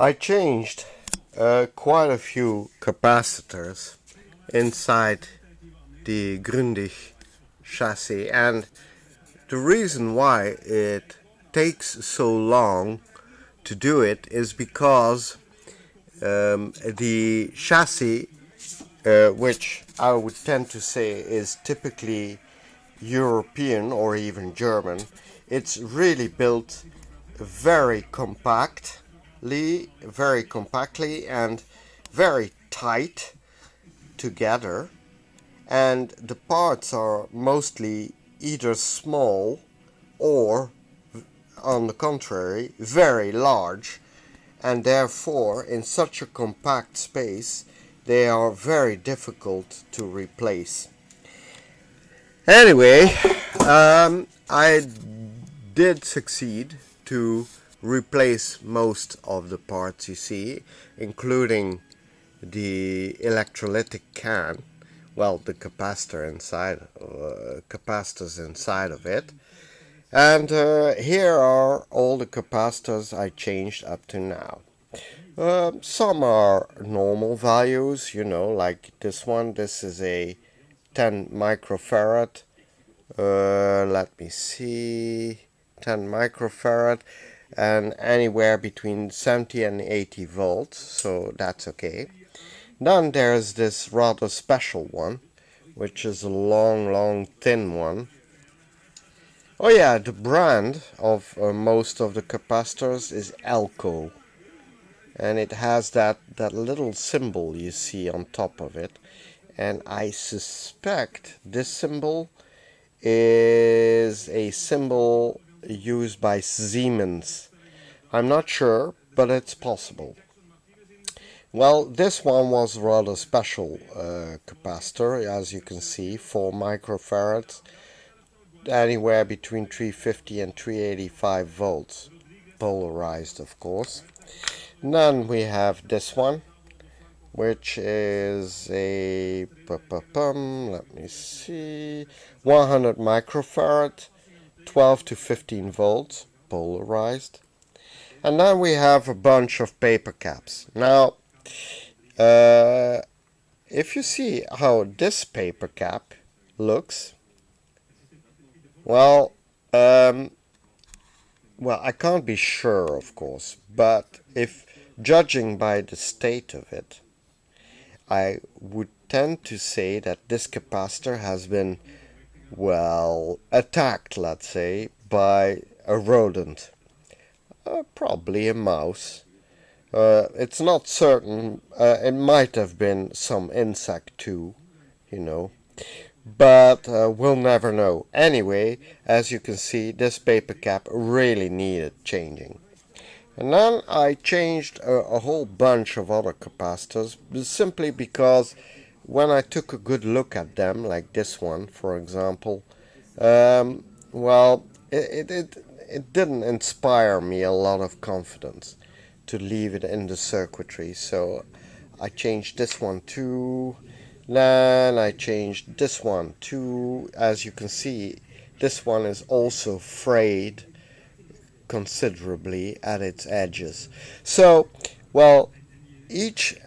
I changed quite a few capacitors inside the Grundig chassis, and the reason why it takes so long to do it is because the chassis, which I would tend to say is typically European or even German, it's really built very compactly and very tight together, and the parts are mostly either small or, on the contrary, very large, and therefore in such a compact space they are very difficult to replace. Anyway, I did succeed to replace most of the parts you see, including the electrolytic can, well, the capacitor inside, capacitors inside of it. And here are all the capacitors I changed up to now. Some are normal values, like this one. This is a 10 microfarad. Let me see, 10 microfarad, and anywhere between 70 and 80 volts, so that's okay. Then there's this rather special one, which is a long, thin one. Oh yeah, the brand of most of the capacitors is Elco, and it has that little symbol you see on top of it, and I suspect this symbol is a symbol used by Siemens. I'm not sure, but it's possible. Well, this one was a rather special capacitor, as you can see, 4 microfarads, anywhere between 350 and 385 volts, polarized of course. And then we have this one, which is a, let me see, 100 microfarad, 12 to 15 volts, polarized. And then we have a bunch of paper caps. Now, if you see how this paper cap looks, well, I can't be sure, of course, but if judging by the state of it, I would tend to say that this capacitor has been, well, attacked, let's say, by a rodent. Probably a mouse. It's not certain. It might have been some insect too, but we'll never know. Anyway, as you can see, this paper cap really needed changing. And then I changed a whole bunch of other capacitors, simply because when I took a good look at them, like this one, for example, well, it didn't inspire me a lot of confidence to leave it in the circuitry. So I changed this one too. Then I changed this one too. As you can see, this one is also frayed considerably at its edges. So, well, each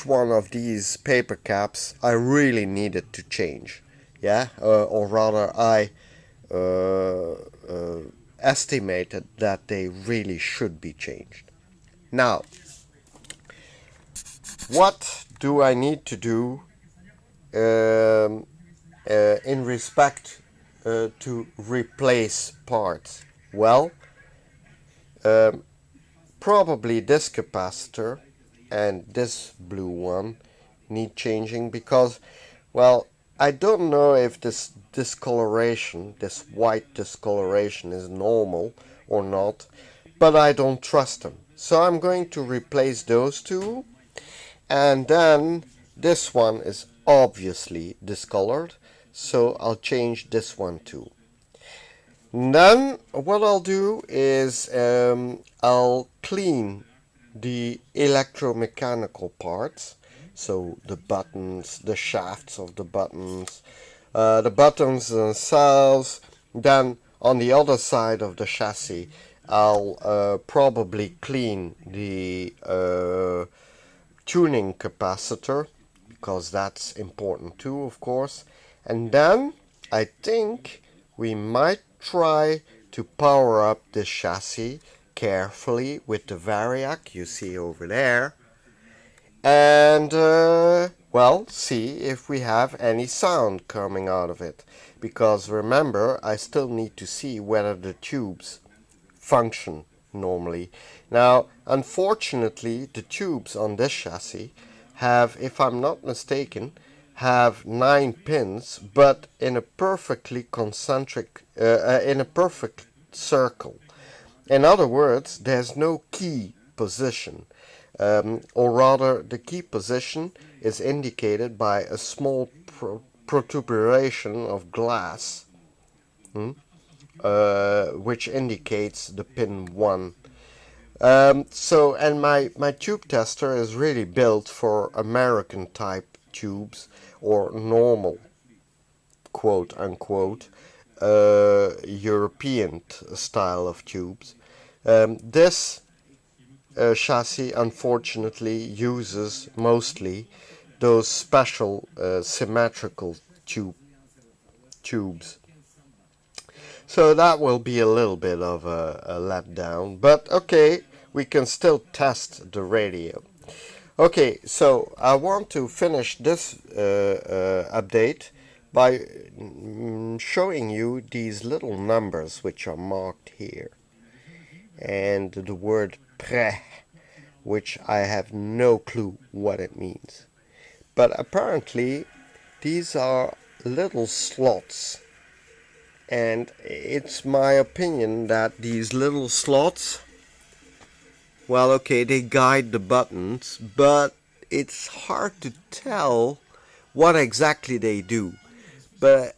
one of these paper caps I really needed to change. Yeah, or rather I estimated that they really should be changed. Now, what do I need to do in respect to replace parts? Well, probably this capacitor and this blue one need changing because, well, I don't know if this discoloration, this white discoloration, is normal or not, but I don't trust them. So I'm going to replace those two, and then this one is obviously discolored, so I'll change this one too. Then what I'll do is I'll clean the electromechanical parts, so the buttons, the shafts of the buttons themselves. Then on the other side of the chassis I'll probably clean the tuning capacitor, because that's important too, of course. And then I think we might try to power up the chassis carefully with the variac you see over there, and well, see if we have any sound coming out of it, because remember, I still need to see whether the tubes function normally. Now, unfortunately, the tubes on this chassis have, if I'm not mistaken, have 9 pins, but in a perfectly concentric, in a perfect circle. In other words, there's no key position, or rather, the key position is indicated by a small protuberation of glass, which indicates the pin 1. And my tube tester is really built for American type tubes, or normal, quote unquote, European style of tubes. This chassis unfortunately uses mostly those special symmetrical tubes. So that will be a little bit of a letdown, but okay, we can still test the radio. Okay, so I want to finish this update by showing you these little numbers which are marked here, and the word prêt, which I have no clue what it means. But apparently these are little slots, and it's my opinion that these little slots, well, okay, they guide the buttons, but it's hard to tell what exactly they do. But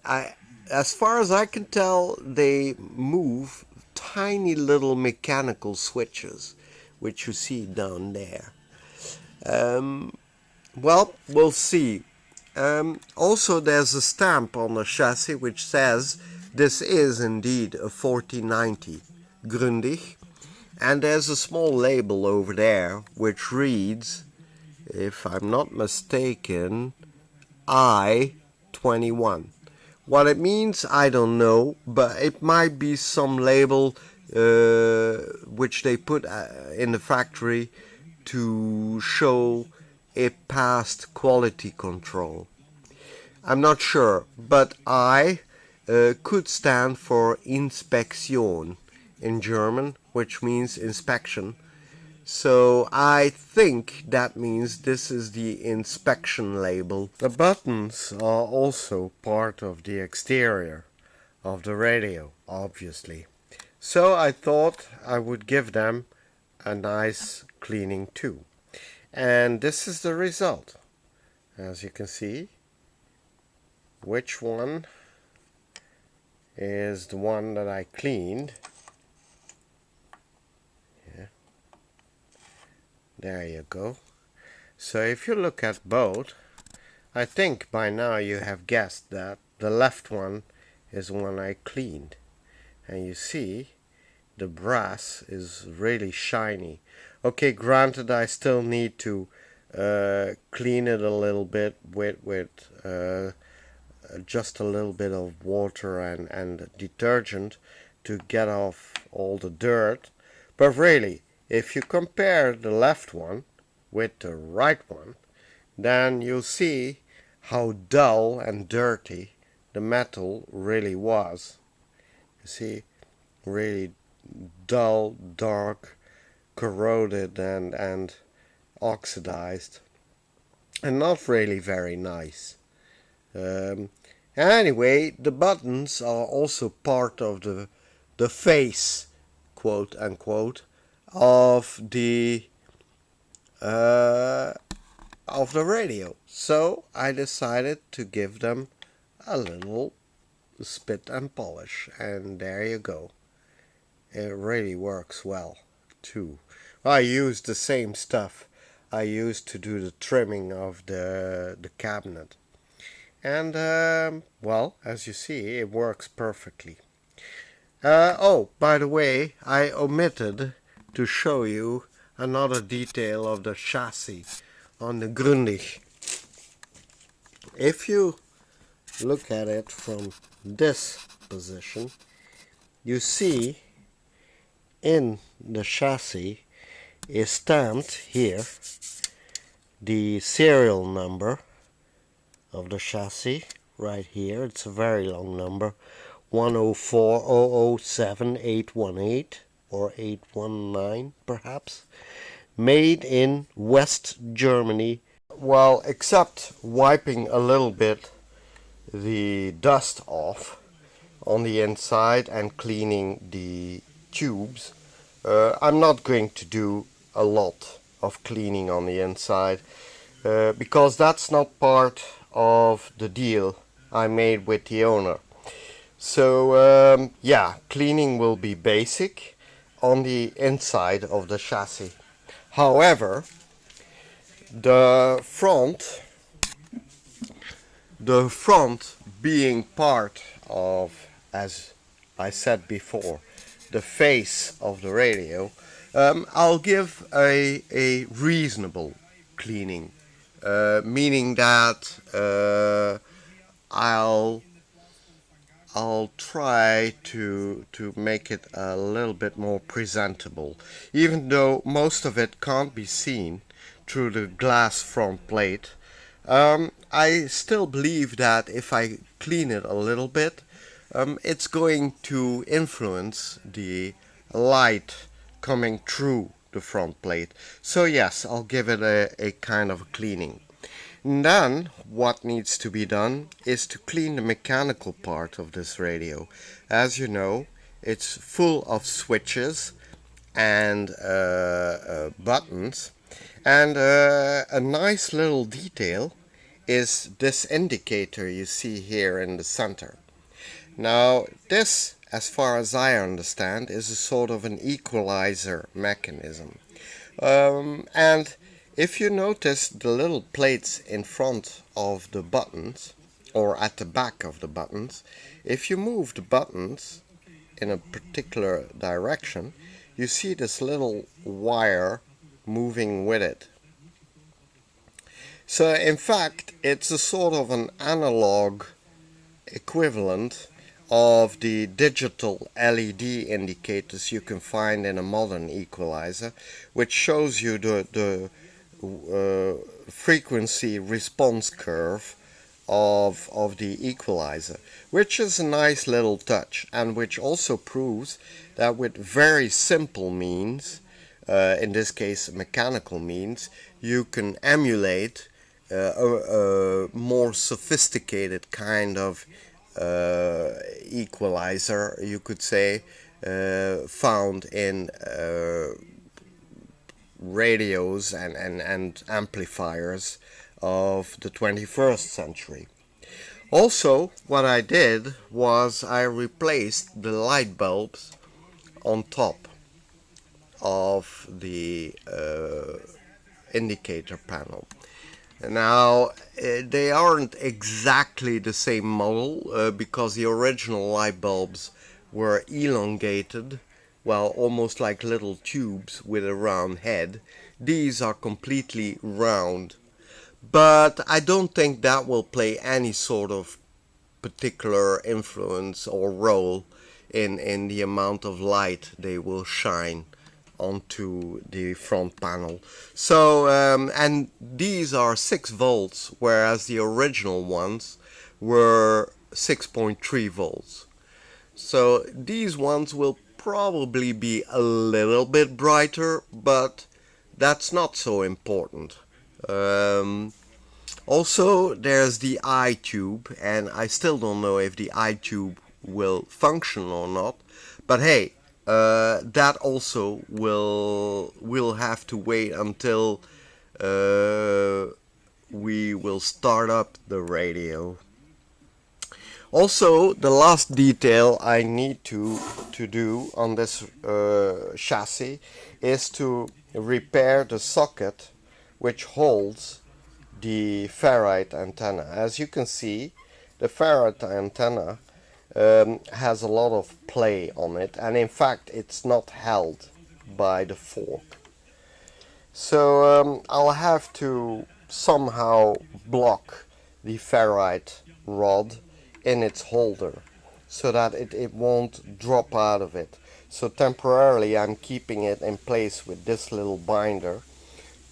as far as I can tell, they move tiny little mechanical switches, which you see down there. Well, we'll see. Also, there's a stamp on the chassis which says this is indeed a 4090 Grundig. And there's a small label over there which reads, if I'm not mistaken, I-21. What it means, I don't know, but it might be some label which they put in the factory to show it passed quality control. I'm not sure, but I could stand for Inspektion in German, which means inspection. So I think that means this is the inspection label. The buttons are also part of the exterior of the radio, obviously. So I thought I would give them a nice cleaning too. And this is the result. As you can see, which one is the one that I cleaned. Yeah. There you go. So if you look at both, I think by now you have guessed that the left one is one I cleaned. And you see, the brass is really shiny. Okay, granted, I still need to clean it a little bit with just a little bit of water and detergent to get off all the dirt. But really, if you compare the left one with the right one, then you'll see how dull and dirty the metal really was. You see, really dull, dark, corroded and oxidized, and not really very nice. Anyway, the buttons are also part of the face, quote unquote, of the radio. So I decided to give them a little spit and polish, and there you go. It really works well too. I used the same stuff I used to do the trimming of the cabinet. And well, as you see, it works perfectly. Oh, by the way, I omitted to show you another detail of the chassis on the Grundig. If you look at it from this position, you see in the chassis is stamped here the serial number of the chassis right here. It's a very long number, 104007818 or 819 perhaps, made in West Germany. Well, except wiping a little bit the dust off on the inside and cleaning the tubes, I'm not going to do a lot of cleaning on the inside because that's not part of the deal I made with the owner. So yeah, cleaning will be basic on the inside of the chassis. However, the front being part of, as I said before, the face of the radio, I'll give a reasonable cleaning, meaning that I'll try to make it a little bit more presentable, even though most of it can't be seen through the glass front plate. I still believe that if I clean it a little bit, it's going to influence the light coming through the front plate. So yes, I'll give it a kind of a cleaning. And then what needs to be done is to clean the mechanical part of this radio. As you know, it's full of switches and buttons. And a nice little detail is this indicator you see here in the center. Now this, as far as I understand, is a sort of an equalizer mechanism. And if you notice the little plates in front of the buttons, or at the back of the buttons, if you move the buttons in a particular direction, you see this little wire moving with it. So in fact, it's a sort of an analog equivalent of the digital LED indicators you can find in a modern equalizer, which shows you the frequency response curve of the equalizer, which is a nice little touch, and which also proves that with very simple means, in this case mechanical means, you can emulate a more sophisticated kind of equalizer, you could say, found in radios and amplifiers of the 21st century. Also, what I did was I replaced the light bulbs on top of the indicator panel. Now, they aren't exactly the same model because the original light bulbs were elongated, well, almost like little tubes with a round head. These are completely round, but I don't think that will play any sort of particular influence or role in the amount of light they will shine onto the front panel. So and these are 6 volts, whereas the original ones were 6.3 volts. So these ones will probably be a little bit brighter, but that's not so important. Also, there's the eye tube, and I still don't know if the eye tube will function or not, but hey, that also will have to wait until we will start up the radio. Also, the last detail I need to do on this chassis is to repair the socket which holds the ferrite antenna. As you can see, the ferrite antenna has a lot of play on it, and in fact it's not held by the fork. So I'll have to somehow block the ferrite rod in its holder so that it won't drop out of it. So temporarily I'm keeping it in place with this little binder,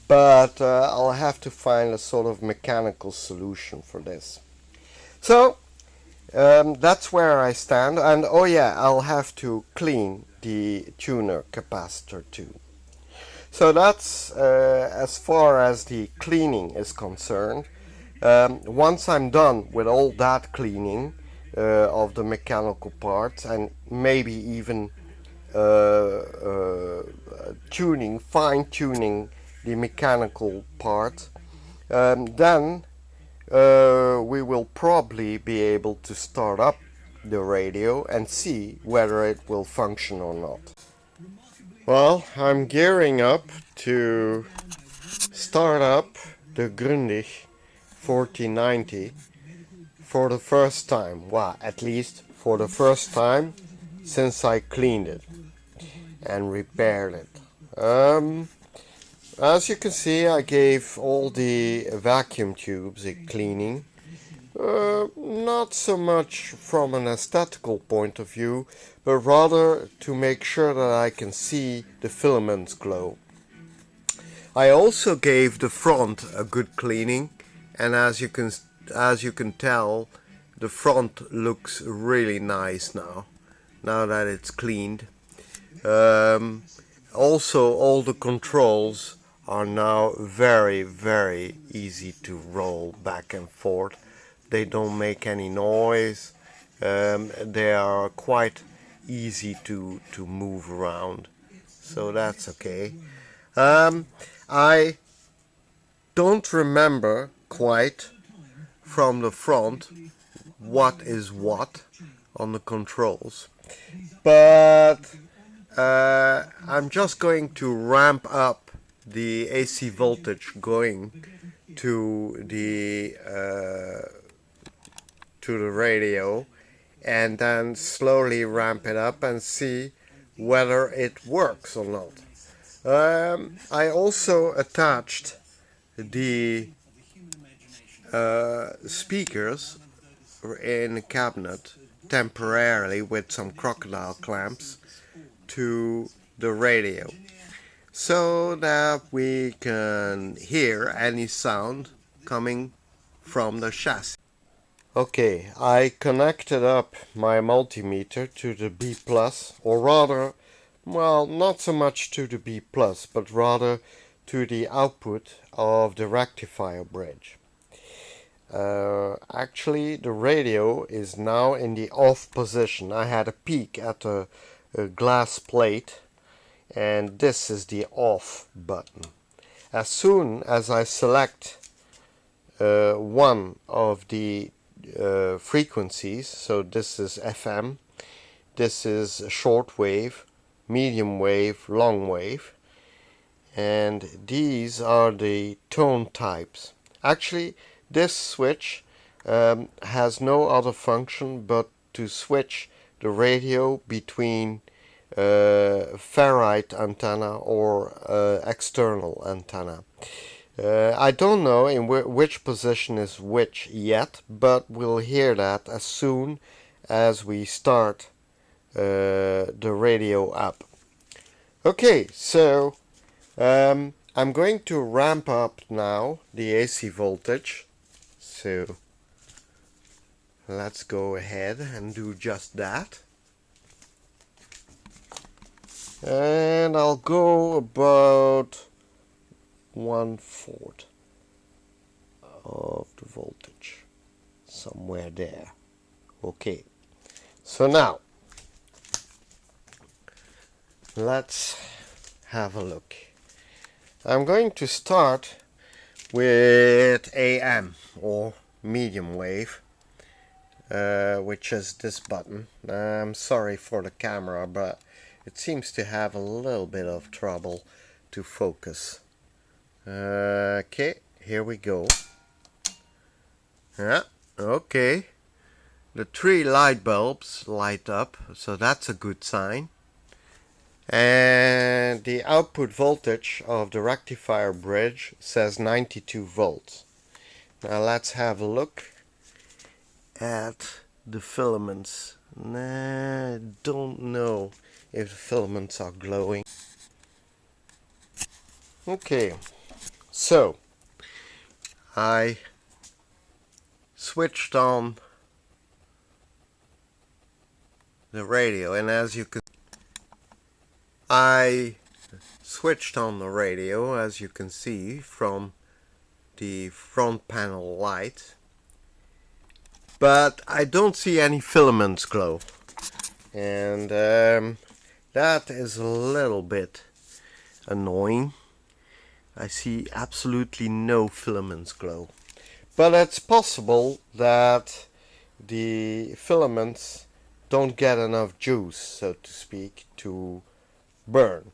but I'll have to find a sort of mechanical solution for this. So that's where I stand, and oh yeah, I'll have to clean the tuner capacitor too. So that's as far as the cleaning is concerned. Once I'm done with all that cleaning of the mechanical parts, and maybe even fine-tuning the mechanical part, then we will probably be able to start up the radio and see whether it will function or not. Well, I'm gearing up to start up the Grundig 1490 for the first time. Well, at least for the first time since I cleaned it and repaired it. As you can see, I gave all the vacuum tubes a cleaning. Not so much from an aesthetical point of view, but rather to make sure that I can see the filaments glow. I also gave the front a good cleaning, and as you can tell, the front looks really nice now that it's cleaned. Also, all the controls are now very, very easy to roll back and forth. They don't make any noise. They are quite easy to move around, so that's okay. I don't remember quite from the front what is what on the controls, but I'm just going to ramp up the AC voltage going to the radio, and then slowly ramp it up and see whether it works or not. I also attached the speakers in the cabinet temporarily with some crocodile clamps to the radio, so that we can hear any sound coming from the chassis. Okay, I connected up my multimeter to the B+, or rather, well, not so much to the B+, but rather to the output of the rectifier bridge. Actually, the radio is now in the off position. I had a peek at a glass plate, and this is the off button. As soon as I select one of the frequencies, so this is FM, this is short wave, medium wave, long wave, and these are the tone types. Actually, this switch has no other function but to switch the radio between ferrite antenna or external antenna. I don't know in which position is which yet, but we'll hear that as soon as we start the radio up. Okay, so I'm going to ramp up now the AC voltage. So let's go ahead and do just that. And I'll go about 1/4 of the voltage, somewhere there. Okay, so now let's have a look. I'm going to start with AM, or medium wave, which is this button. I'm sorry for the camera, but it seems to have a little bit of trouble to focus. Okay, here we go. Yeah, okay. The 3 light bulbs light up, so that's a good sign. And the output voltage of the rectifier bridge says 92 volts. Now let's have a look at the filaments. Nah, I don't know if the filaments are glowing. Okay, so I switched on the radio, and as you can, I switched on the radio, as you can see from the front panel light, but I don't see any filaments glow, and that is a little bit annoying. I see absolutely no filaments glow, but it's possible that the filaments don't get enough juice, so to speak, to burn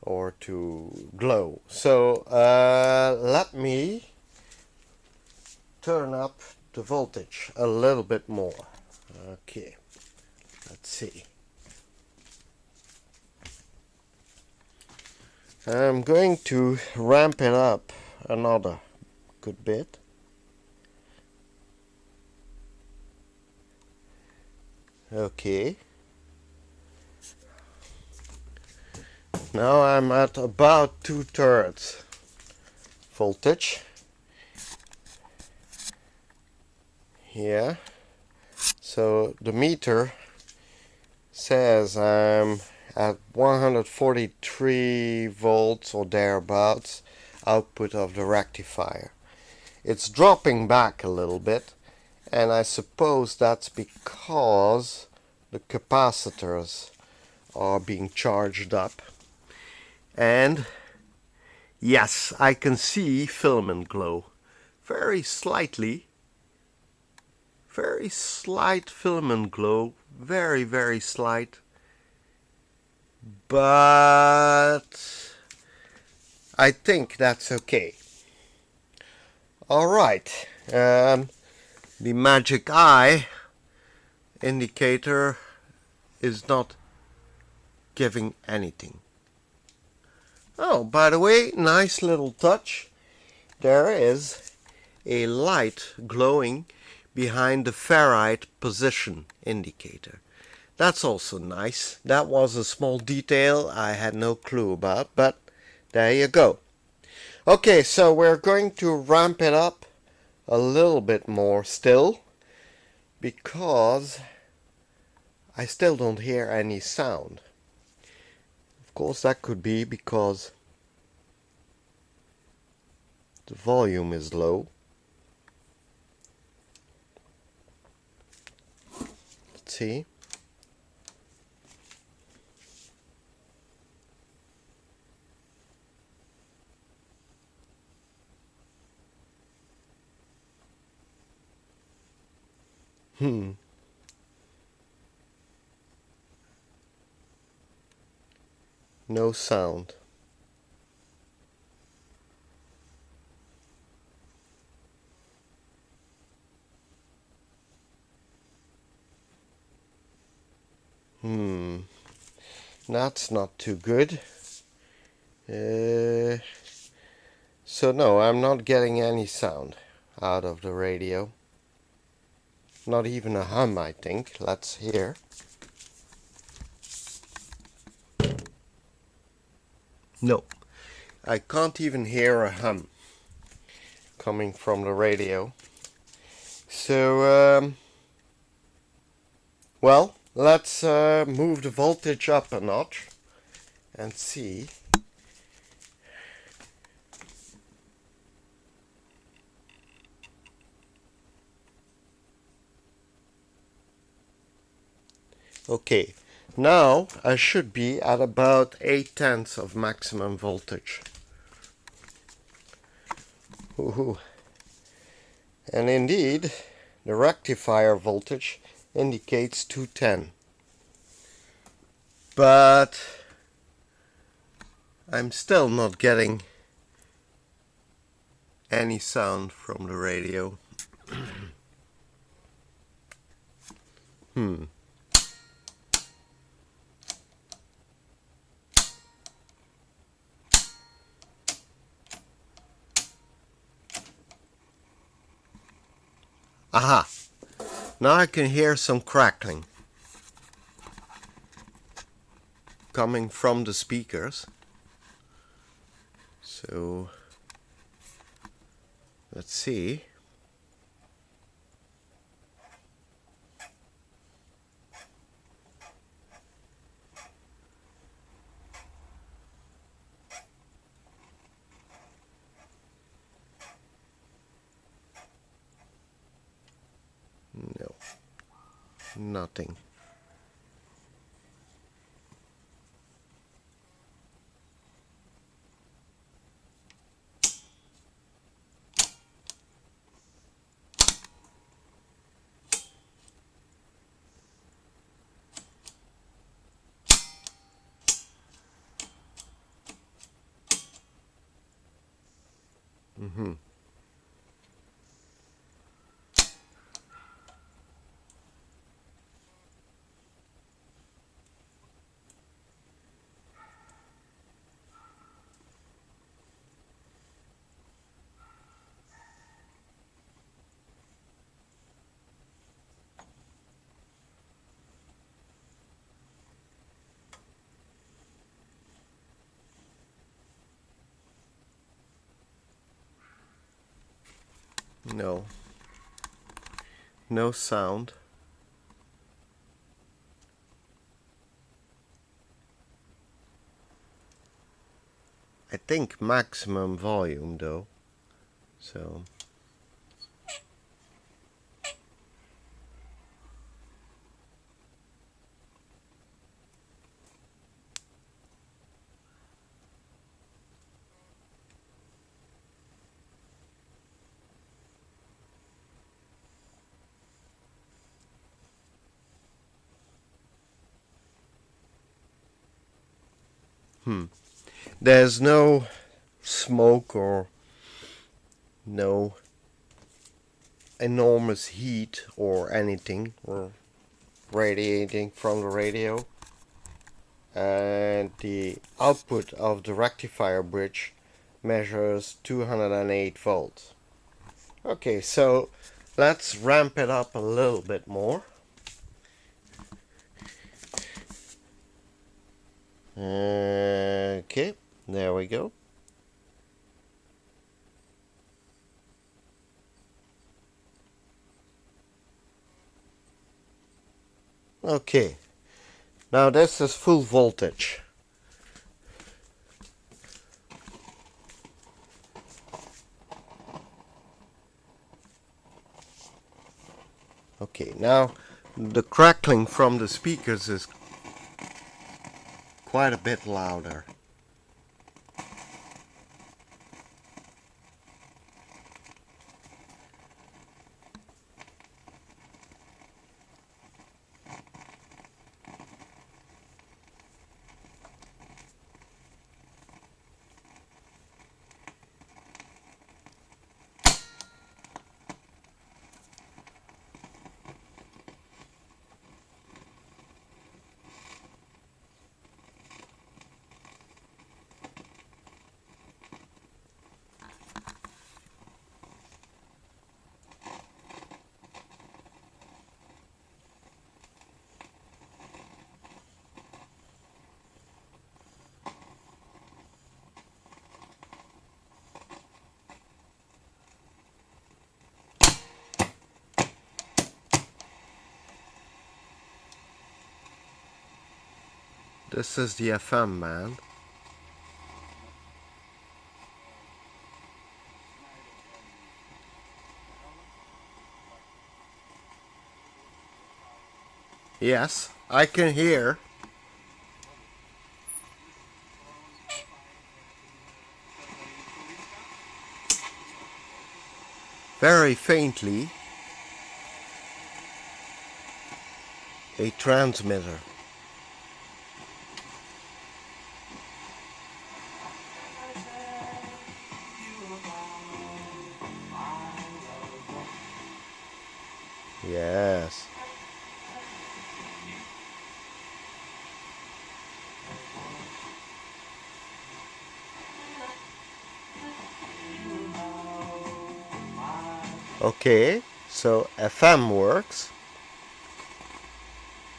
or to glow. So let me turn up the voltage a little bit more. Okay, let's see. I'm going to ramp it up another good bit. Okay. Now I'm at about 2/3 voltage. Yeah. So the meter says I'm at 143 volts or thereabouts output of the rectifier. It's dropping back a little bit, and I suppose that's because the capacitors are being charged up. And yes, I can see filament glow. Very slightly. Very slight filament glow. Very, very slight. But I think that's okay. Alright. The magic eye indicator is not giving anything. Oh, by the way, nice little touch. There is a light glowing behind the ferrite position indicator. That's also nice. That was a small detail I had no clue about, but there you go. Okay, so we're going to ramp it up a little bit more still, because I still don't hear any sound. Of course, that could be because the volume is low. Let's see. No sound. That's not too good. So no, I'm not getting any sound out of the radio. Not even a hum, I think. Let's hear. No, I can't even hear a hum coming from the radio. So, well, let's move the voltage up a notch and see. Okay, now I should be at about 8/10 of maximum voltage. Woohoo. And indeed, the rectifier voltage indicates 210. But I'm still not getting any sound from the radio. Hmm. Aha! Now I can hear some crackling coming from the speakers. So let's see. No, nothing. Mm-hmm. No, no sound. I think maximum volume though. So there's no smoke or no enormous heat or anything or radiating from the radio, and the output of the rectifier bridge measures 208 volts. Okay, so let's ramp it up a little bit more. Okay, there we go. Okay, now this is full voltage. Okay, now the crackling from the speakers is quite a bit louder. This is the FM, man. Yes, I can hear. Very faintly a transmitter. Yes. Okay, so FM works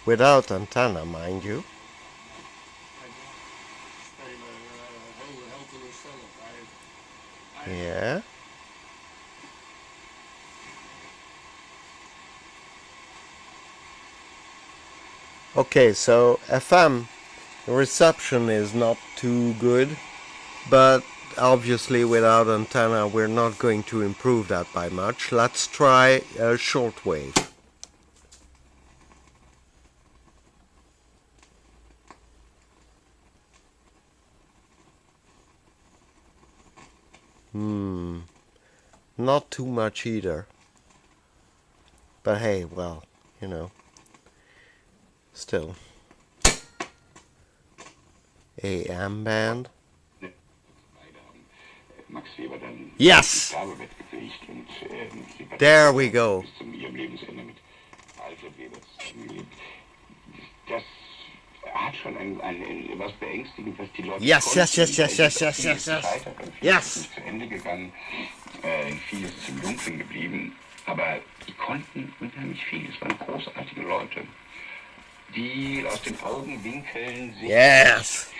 without antenna, mind you. Yeah. Okay, so FM reception is not too good, but obviously without antenna we're not going to improve that by much. Let's try a shortwave. Not too much either. But hey, well, you know, still. AM band. Yes! There we go. Yes, yes, yes, yes, yes, yes, yes, yes. Yes! Vieles zum Dunklen geblieben, aber die konnten unheimlich viel. Es waren großartige Leute, die aus den Augenwinkeln sich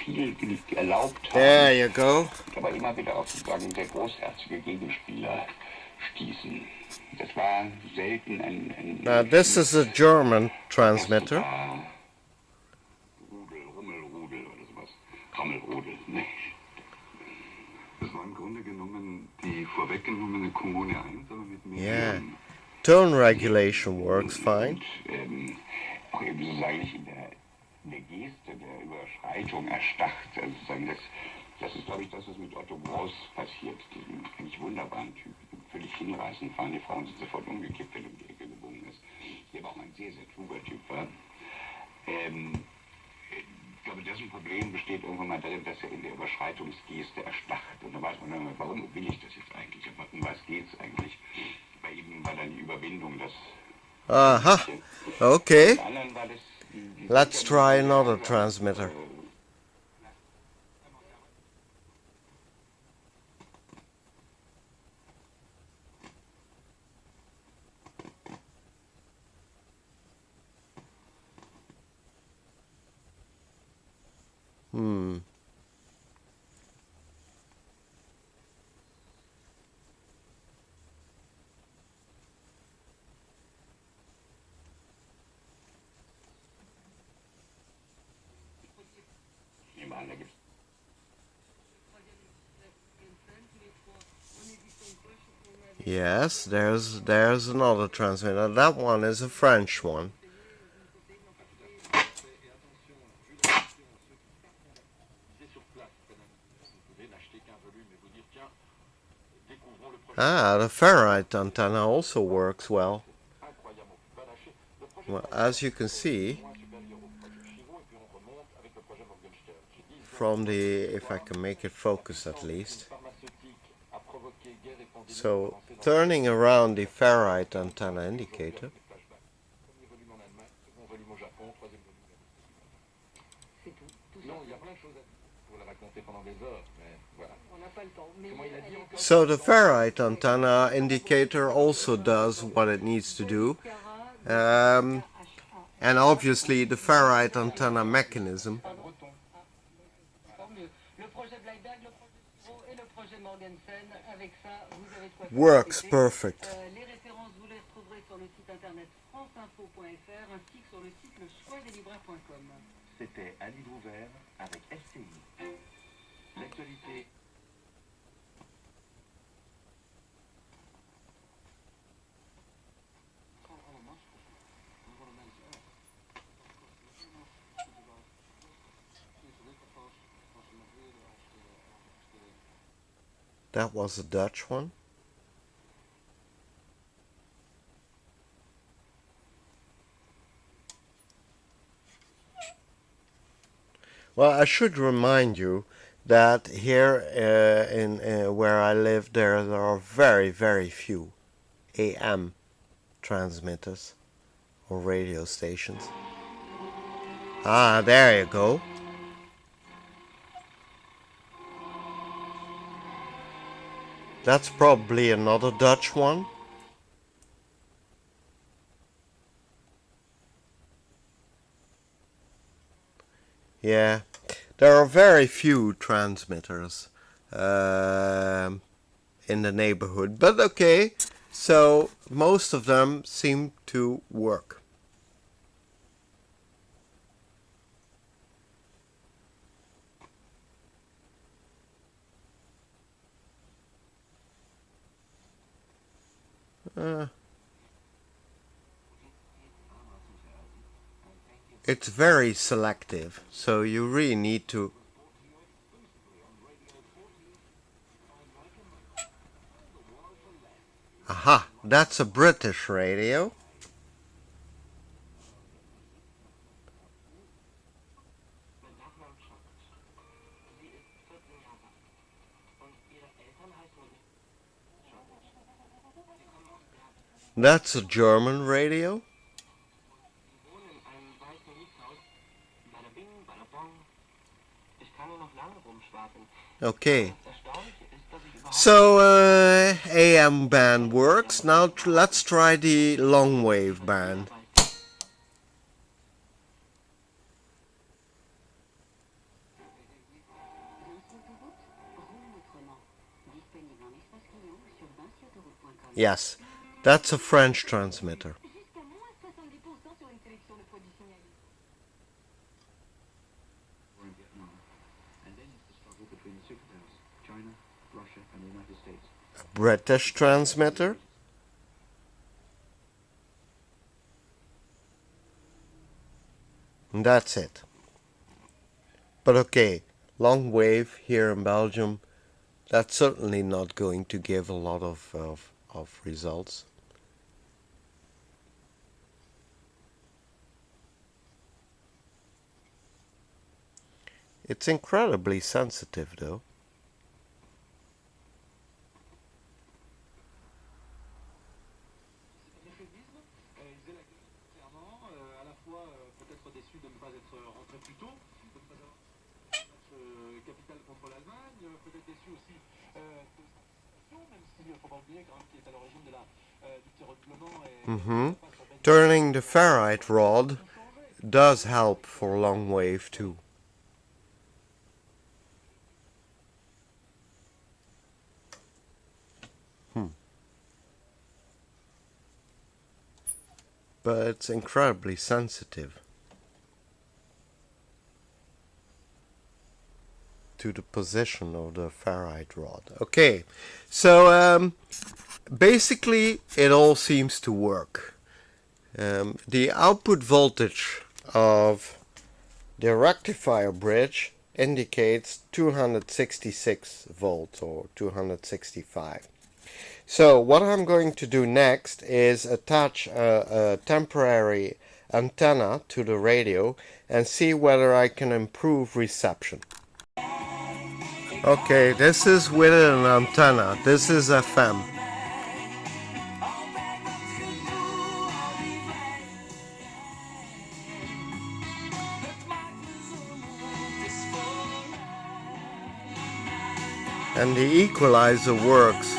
viel erlaubt haben. There you go. Aber immer wieder auf sozusagen sehr großherzige Gegenspieler stießen. Das war selten ein Now this is a German transmitter. Rudel oder sowas. Rammelrudel. Das war im Grunde genommen die vorweggenommene Kommune 1, aber mit mehr. Yeah. Tone regulation works fine. Auch eben sozusagen nicht in der Geste der Überschreitung erstarrt. Also sozusagen das ist, glaube ich, das, was mit Otto Groß passiert, diesem eigentlich wunderbaren Typen. Völlig hinreißend waren die Frauen sind sofort umgekippt, wenn er um die Ecke gebogen ist. Der aber auch ein sehr, sehr kluger Typ war. Ich glaube, dessen Problem besteht irgendwann mal darin, dass er in der Überschreitungsgeste erstarrt. Und da weiß man dann, warum will ich das jetzt eigentlich? Um was geht es eigentlich? Bei ihm war dann die Überwindung das. Aha. Okay. Let's try another transmitter. Yes, there's another transmitter. That one is a French one. Ah, the ferrite antenna also works well. Well, as you can see from the, if I can make it focus at least. So turning around the ferrite antenna indicator. So the ferrite antenna indicator also does what it needs to do. And obviously the ferrite antenna mechanism works perfect. C'était un livre ouvert avec SCI. L'actualité. That was a Dutch one. Well, I should remind you that here in where I live, there are very, very few AM transmitters or radio stations. Ah, there you go. That's probably another Dutch one. Yeah, there are very few transmitters in the neighborhood, but okay, so most of them seem to work. It's very selective, so you really need to... Aha, that's a British radio. That's a German radio. Okay. So AM band works. Now let's try the long wave band. Yes, that's a French transmitter. A British transmitter. And that's it. But okay, long wave here in Belgium, that's certainly not going to give a lot of results. It's incredibly sensitive though. Turning the ferrite rod does help for long wave too. But it's incredibly sensitive to the position of the ferrite rod. Okay, so basically it all seems to work. The output voltage of the rectifier bridge indicates 266 volts or 265. So what I'm going to do next is attach a temporary antenna to the radio and see whether I can improve reception. Okay, this is with an antenna. This is FM. And the equalizer works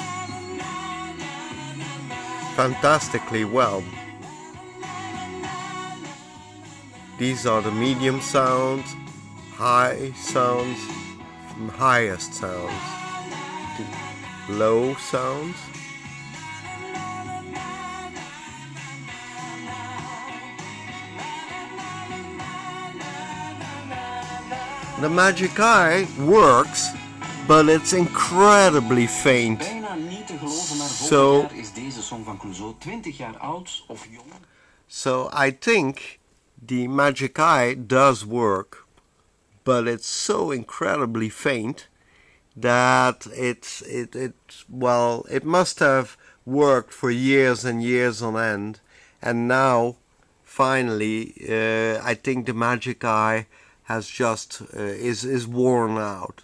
fantastically well. These are the medium sounds, high sounds, from highest sounds to low sounds. The Magic Eye works, but it's incredibly faint. So I think the Magic Eye does work, but it's so incredibly faint that it must have worked for years and years on end, and now finally I think the Magic Eye has just is worn out.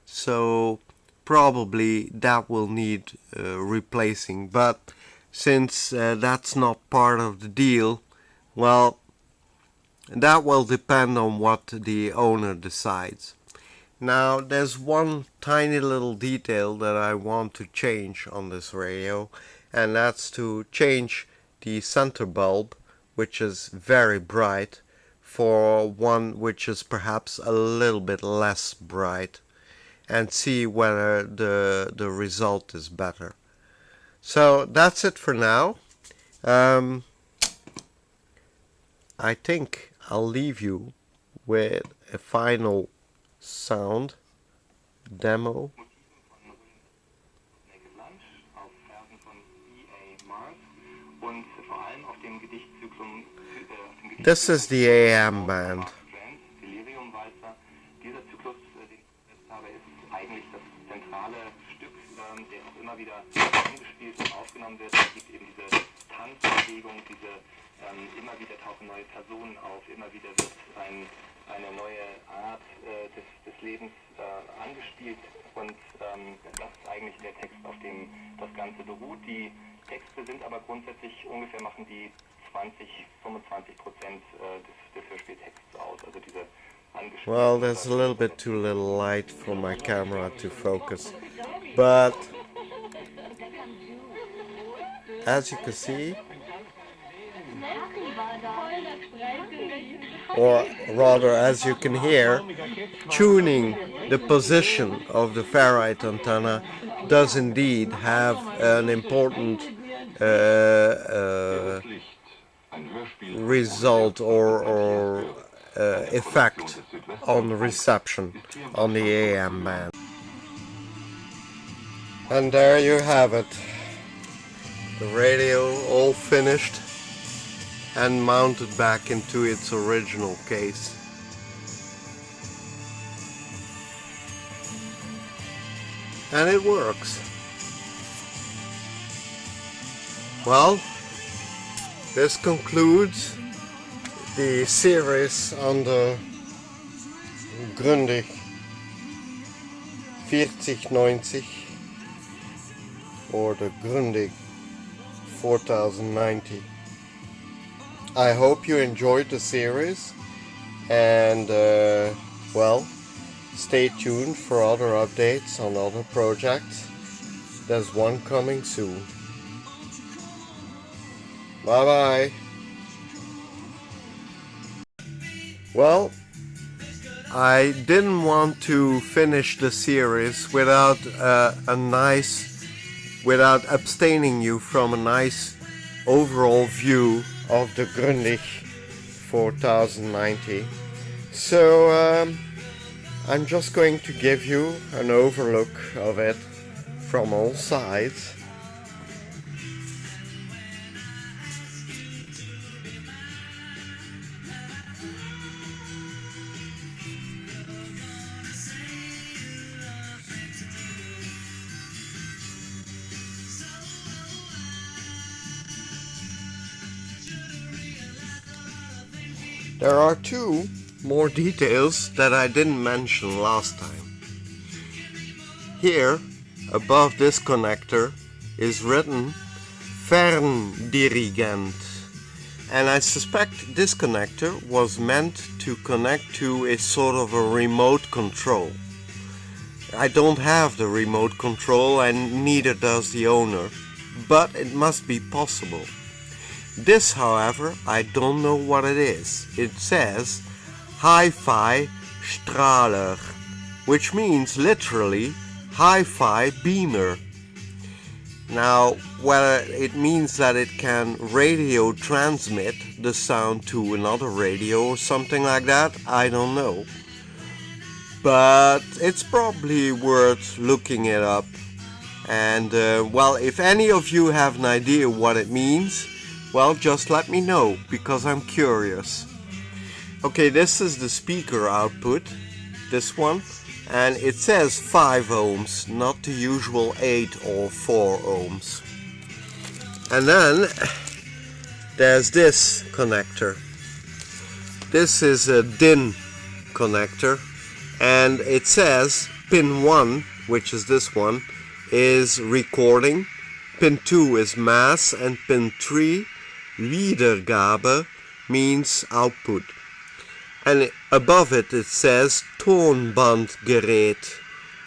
So probably that will need replacing, but since that's not part of the deal, well, that will depend on what the owner decides. Now there's one tiny little detail that I want to change on this radio, and that's to change the center bulb, which is very bright, for one which is perhaps a little bit less bright and see whether the result is better. So that's it for now. I think I'll leave you with a final sound demo. This is the AM band. Immer wieder tauchen neue Personen auf, immer wieder wird eine neue Art des Lebens angespielt und das ist eigentlich der Text, auf dem das Ganze beruht. Die Texte sind aber grundsätzlich ungefähr, machen die 20-25% des Hörspieltexts aus, also diese angespielten... Well, there's a little bit too little light for my camera to focus, but as you can see, or rather as you can hear, tuning the position of the ferrite antenna does indeed have an important result or effect on the reception on the AM band. And there you have it, the radio all finished and mounted back into its original case. And it works. Well, this concludes the series on the Grundig 4090 or the Grundig 4090. I hope you enjoyed the series, and well, stay tuned for other updates on other projects. There's one coming soon. Bye bye. Well, I didn't want to finish the series without without abstaining you from a nice overall view of the Grundig 4090. So I'm just going to give you an overlook of it from all sides. There are two more details that I didn't mention last time. Here, above this connector, is written Ferndirigent, and I suspect this connector was meant to connect to a sort of a remote control. I don't have the remote control, and neither does the owner, but it must be possible. This, however, I don't know what it is. It says Hi-Fi Strahler, which means literally Hi-Fi beamer. Now, whether it means that it can radio transmit the sound to another radio or something like that, I don't know. But it's probably worth looking it up. And well, if any of you have an idea what it means, well, just let me know, because I'm curious. Okay, this is the speaker output, this one, and it says 5 ohms, not the usual 8 or 4 ohms. And then there's this connector. This is a DIN connector, and it says pin 1, which is this one, is recording, pin 2 is mass, and pin 3 Wiedergabe means output. And above it says Tonbandgerät,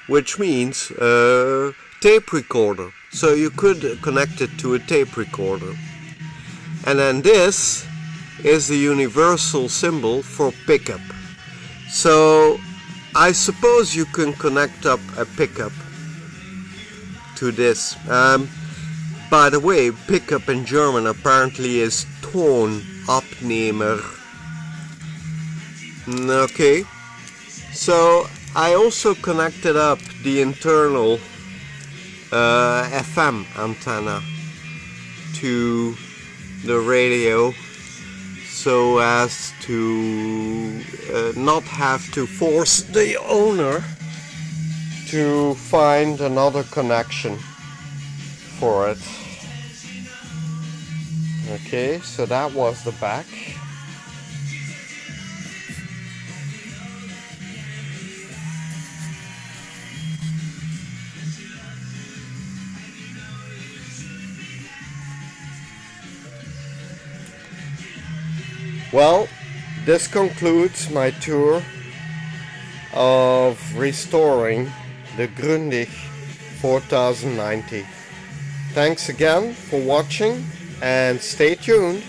which means tape recorder. So you could connect it to a tape recorder. And then this is the universal symbol for pickup. So I suppose you can connect up a pickup to this. By the way, pickup in German apparently is Tonabnehmer. Okay, so I also connected up the internal FM antenna to the radio, so as to not have to force the owner to find another connection for it. Okay, so that was the back. Well, this concludes my tour of restoring the Grundig 4090. Thanks again for watching and stay tuned.